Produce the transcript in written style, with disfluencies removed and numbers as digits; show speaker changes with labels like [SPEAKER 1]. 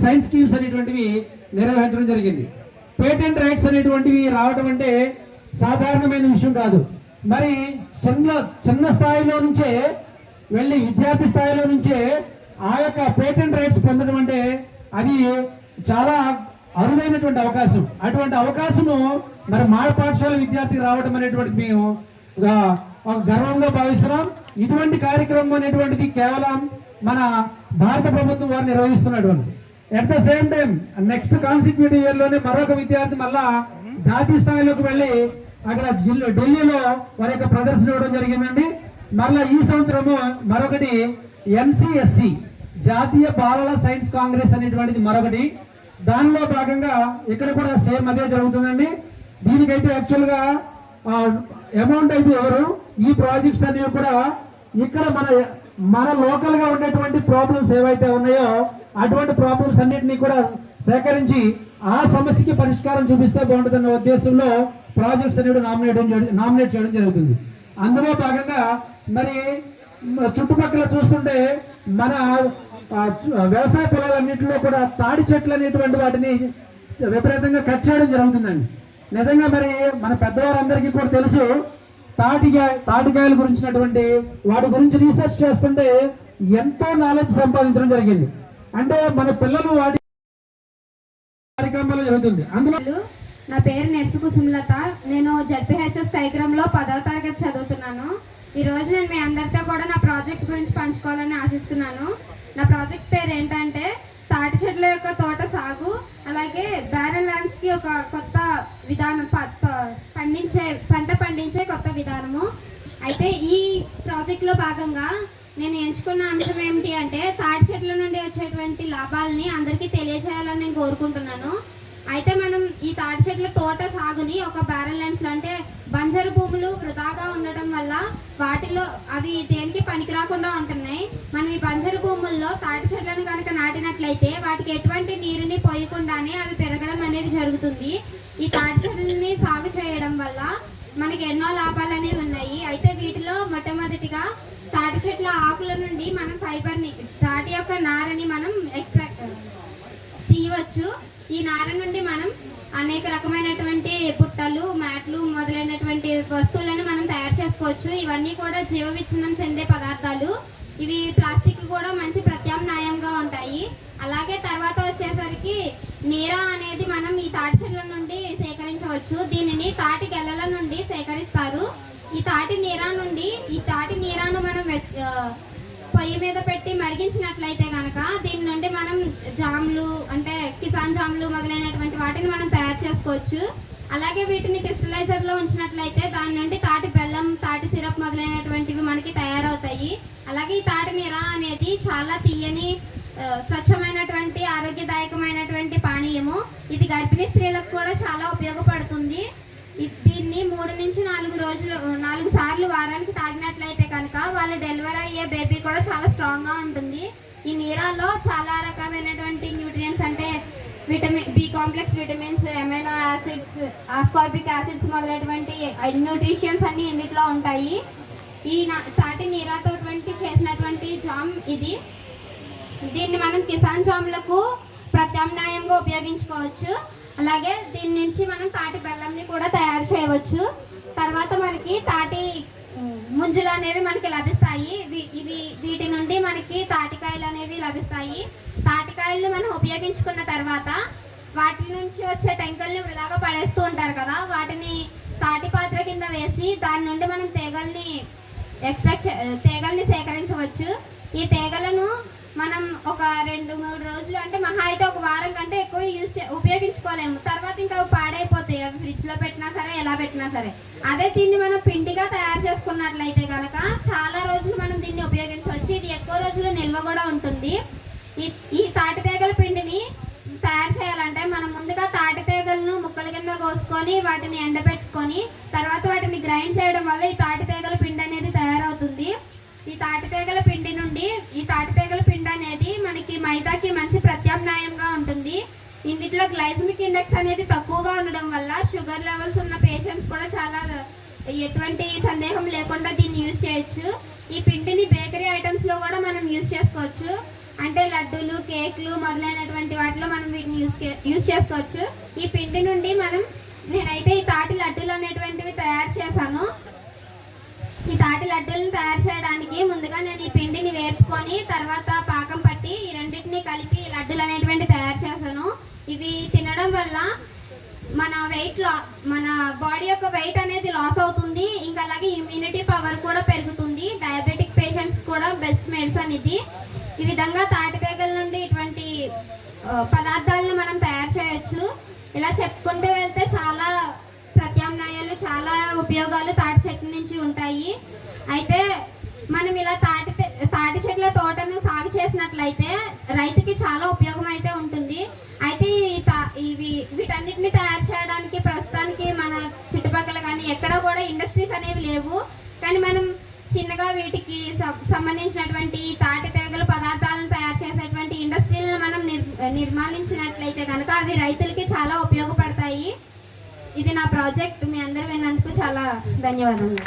[SPEAKER 1] Science schemes అనేటువంటివి నిర్వహించడం జరిగింది. పేటెంట్ రైట్స్ అనేటువంటివి రావడం అంటే సాధారణమైన విషయం కాదు. మరి చిన్న స్థాయిలో నుంచే వెళ్ళి విద్యార్థి స్థాయిలో నుంచే ఆ యొక్క పేటెంట్ రైట్స్ పొందడం అంటే అది చాలా అరుదైనటువంటి అవకాశం. అటువంటి అవకాశము మరి మా పాఠశాల విద్యార్థికి రావడం అనేటువంటిది మేము గర్వంగా భావిస్తున్నాం. ఇటువంటి కార్యక్రమం అనేటువంటిది కేవలం మన భారత ప్రభుత్వం వారు నిర్వహిస్తున్నటువంటి. At the same time next consecutive year లోనే మరొక విద్యార్థి మళ్ళా జాతీయ స్థాయిలోకి వెళ్ళి అక్కడ ఢిల్లీలో వారి యొక్క ప్రదర్శన ఇవ్వడం జరిగిందండి. మళ్ళా ఈ సంవత్సరము మరొకటి NCSC జాతీయ బాలల సైన్స్ కాంగ్రెస్ అనేటువంటిది మరొకటి. దానిలో భాగంగా ఇక్కడ కూడా సేమ్ అదే జరుగుతుందండి. దీనికైతే యాక్చువల్గా అమౌంట్ అయితే ఎవరు ఈ ప్రాజెక్ట్స్ అనేవి కూడా ఇక్కడ మన లోకల్ గా ఉండేటువంటి ప్రాబ్లమ్స్ ఏవైతే ఉన్నాయో అటువంటి ప్రాబ్లమ్స్ అన్నిటినీ కూడా సేకరించి ఆ సమస్యకి పరిష్కారం చూపిస్తే బాగుంటుందన్న ఉద్దేశంలో ప్రాజెక్ట్స్ అనేవి నామినేట్ చేయడం జరుగుతుంది. అందులో భాగంగా మరి చుట్టుపక్కల చూస్తుంటే మన వ్యవసాయ పొలాలన్నింటిలో కూడా తాడి చెట్లు అనేటువంటి వాటిని విపరీతంగా కట్ చేయడం జరుగుతుందండి. నిజంగా మరి మన పెద్దవారందరికీ కూడా తెలుసు తాటికాయల గురించినటువంటి వాటి గురించి రీసెర్చ్ చేస్తుంటే ఎంతో నాలెడ్జ్ సంపాదించడం జరిగింది. అంటే మన పిల్లలు వాటి కార్యక్రమాలు జరుగుతుంది. అందులో
[SPEAKER 2] నా పేరు నెర్సుకు సుమలత. నేను జడ్పీహెచ్ఎస్ కార్యక్రమంలో 10వ తరగతి చదువుతున్నాను. ఈ రోజు నేను మీ అందరితో కూడా నా ప్రాజెక్ట్ గురించి పంచుకోవాలని ఆశిస్తున్నాను. నా ప్రాజెక్ట్ పేరు ఏంటంటే తాటి చెట్ల యొక్క తోట సాగు, అలాగే బ్యారల్ ల్యాండ్స్ కి ఒక కొత్త విధానం, పంట పండించే కొత్త విధానము. అయితే ఈ ప్రాజెక్ట్ లో భాగంగా నేను ఎంచుకున్న అంశం ఏమిటి అంటే తాటి చెట్ల నుండి వచ్చేటువంటి లాభాలని అందరికీ తెలియజేయాలని నేను కోరుకుంటున్నాను. అయితే మనం ఈ తాటి చెట్ల తోట సాగుని ఒక బ్యారల్ ల్యాండ్స్ లో, అంటే బంజరు భూములు వృధాగా ఉండటం వల్ల వాటిలో అవి దేనికి పనికి రాకుండా ఉంటున్నాయి. మనం ఈ బంజరు భూముల్లో తాటి చెట్లను కనుక నాటినట్లయితే వాటికి ఎటువంటి నీరుని పోయకుండానే అవి పెరగడం అనేది జరుగుతుంది. ఈ తాటి చెట్లని సాగు చేయడం వల్ల మనకి ఎన్నో లాభాలు అనేవి ఉన్నాయి. అయితే వీటిలో మొట్టమొదటిగా తాటి చెట్ల ఆకుల నుండి మనం ఫైబర్ని, తాటి యొక్క నారని మనం ఎక్స్ట్రాక్ట్ తీయవచ్చు. ఈ నార నుండి మనం అనేక రకమైనటువంటి పుట్టలు, మ్యాట్లు మొదలైనటువంటి వస్తువులను మనం తయారు చేసుకోవచ్చు. ఇవన్నీ కూడా జీవ విచ్ఛిన్నం చెందే పదార్థాలు. ఇవి ప్లాస్టిక్ కూడా మంచి ప్రత్యామ్నాయంగా ఉంటాయి. అలాగే తర్వాత వచ్చేసరికి నీరా అనేది మనం ఈ తాటి చెట్ల నుండి సేకరించవచ్చు. దీనిని తాటి గెలల నుండి సేకరిస్తారు. ఈ తాటి నీరాను మనం పొయ్యి మీద పెట్టి మరిగించినట్లయితే కనుక దీని నుండి మనం జామ్లు, అంటే కిసాన్ జామ్లు మొదలైనటువంటి వాటిని మనం తయారు చేసుకోవచ్చు. అలాగే వీటిని క్రిస్టలైజర్ లో ఉంచినట్లయితే దాని నుండి తాటి బెల్లం, తాటి సిరప్ మొదలైనటువంటివి మనకి తయారవుతాయి. అలాగే ఈ తాటి నీర అనేది చాలా తీయని, స్వచ్ఛమైనటువంటి, ఆరోగ్యదాయకమైనటువంటి పానీయము. ఇది గర్భిణీ స్త్రీలకు కూడా చాలా ఉపయోగపడుతుంది. దీన్ని 3 నుంచి 4 సార్లు వారానికి తాగినట్లయితే కనుక వాళ్ళు డెలివరీ అయ్యే బేబీ కూడా చాలా స్ట్రాంగ్ గా ఉంటుంది. ఈ నీరాల్లో చాలా రకమైనటువంటి న్యూట్రియంట్స్, అంటే vitamin B complex vitamins, amino acids, ascorbic acids మొదలైనటువంటి న్యూట్రిషన్స్ అన్ని ఇందులో ఉంటాయి. ఈ తాటి నీరాతో చేసినటువంటి జామ్ ఇది. దీన్ని మనం కిసాన్ జామ్లకు ప్రత్యామ్నాయంగా ఉపయోగించుకోవచ్చు. అలాగే దీని నుంచి మనం తాటి బెల్లంని కూడా తయారు చేయవచ్చు. తర్వాత మనకి తాటి ముంజులు అనేవి మనకి లభిస్తాయి. వీటి నుండి మనకి తాటికాయలు అనేవి లభిస్తాయి. తాటికాయలను మనం ఉపయోగించుకున్న తర్వాత వాటి నుంచి వచ్చే టెంకల్ని వృధాగా పడేస్తూ ఉంటారు కదా, వాటిని తాటి పాత్ర కింద వేసి దాని నుండి మనం తీగల్ని సేకరించవచ్చు. ఈ తీగలను మనం ఒక 2-3 రోజులు, అంటే మహా అయితే ఒక వారం కంటే ఎక్కువ ఉపయోగించుకోలేము. తర్వాత ఇంకా అవి పాడైపోతాయి, అవి ఫ్రిడ్జ్ లో పెట్టినా సరే, ఎలా పెట్టినా సరే. అదే దీన్ని మనం పిండిగా తయారు చేసుకున్నట్లయితే కనుక చాలా రోజులు మనం దీన్ని ఉపయోగించవచ్చు. ఇది ఎక్కువ రోజులు నిల్వ కూడా ఉంటుంది. ఈ తాటి తీగల పిండిని తయారు చేయాలంటే మనం ముందుగా తాటి తీగలను ముక్కల కింద కోసుకొని వాటిని ఎండబెట్టుకొని తర్వాత వాటిని గ్రైండ్ చేయడం వల్ల ఈ తాటి తీగల పిండి అనేది తయారవుతుంది. ఈ తాటి తీగల పిండి అనేది మనకి మైదాకి మంచి ప్రత్యామ్నాయంగా ఉంటుంది. ఇందులో గ్లైసమిక్ ఇండెక్స్ అనేది తక్కువగా ఉండడం వల్ల షుగర్ లెవెల్స్ ఉన్న పేషెంట్స్ కూడా చాలా ఎటువంటి సందేహం లేకుండా దీన్ని యూజ్ చేయొచ్చు. ఈ పిండిని బేకరీ ఐటమ్స్ లో కూడా మనం యూజ్ చేసుకోవచ్చు. అంటే లడ్డూలు, కేక్లు మొదలైనటువంటి వాటిలో మనం వీటిని యూస్ చేసుకోవచ్చు. ఈ పిండి నుండి నేనైతే ఈ తాటి లడ్డూలు అనేటువంటివి తయారు చేశాను. ఈ తాటి లడ్డూలను తయారు చేయడానికి ముందుగా నేను ఈ పిండిని వేపుకొని తర్వాత పాకం పట్టి ఈ రెండింటిని కలిపి లడ్డూలు అనేటువంటి తయారు చేశాను. ఇవి తినడం వల్ల మన బాడీ యొక్క వెయిట్ అనేది లాస్ అవుతుంది. ఇంకా అలాగే ఇమ్యూనిటీ పవర్ కూడా పెరుగుతుంది. డయాబెటిక్ పేషెంట్స్ కూడా బెస్ట్ మెడిసిన్ ఇది. ఈ విధంగా తాటి తీగల నుండి ఇటువంటి పదార్థాలను మనం తయారు చేయొచ్చు. ఇలా చెప్పుకుంటూ వెళ్తే చాలా ప్రత్యామ్నాయాలు, చాలా ఉపయోగాలు తాటి చెట్ల నుంచి ఉంటాయి. అయితే మనం ఇలా తాటి చెట్ల తోటను సాగు చేసినట్లయితే రైతుకి చాలా ఉపయోగం అయితే ఉంటుంది. అయితే వీటన్నిటిని తయారు చేయడానికి ప్రస్తుతానికి మన చుట్టుపక్కల కానీ ఎక్కడ కూడా ఇండస్ట్రీస్ అనేవి లేవు. కానీ మనం చిన్నగా వీటికి సంబంధించినటువంటి తాటి తీగల పదార్థాలను తయారు చేసేటువంటి ఇండస్ట్రీలను మనం నిర్మాణించినట్లయితే కనుక అవి రైతులకి చాలా ఉపయోగపడతాయి. ఇది నా ప్రాజెక్ట్. మీ అందరూ విన్నందుకు చాలా ధన్యవాదములు.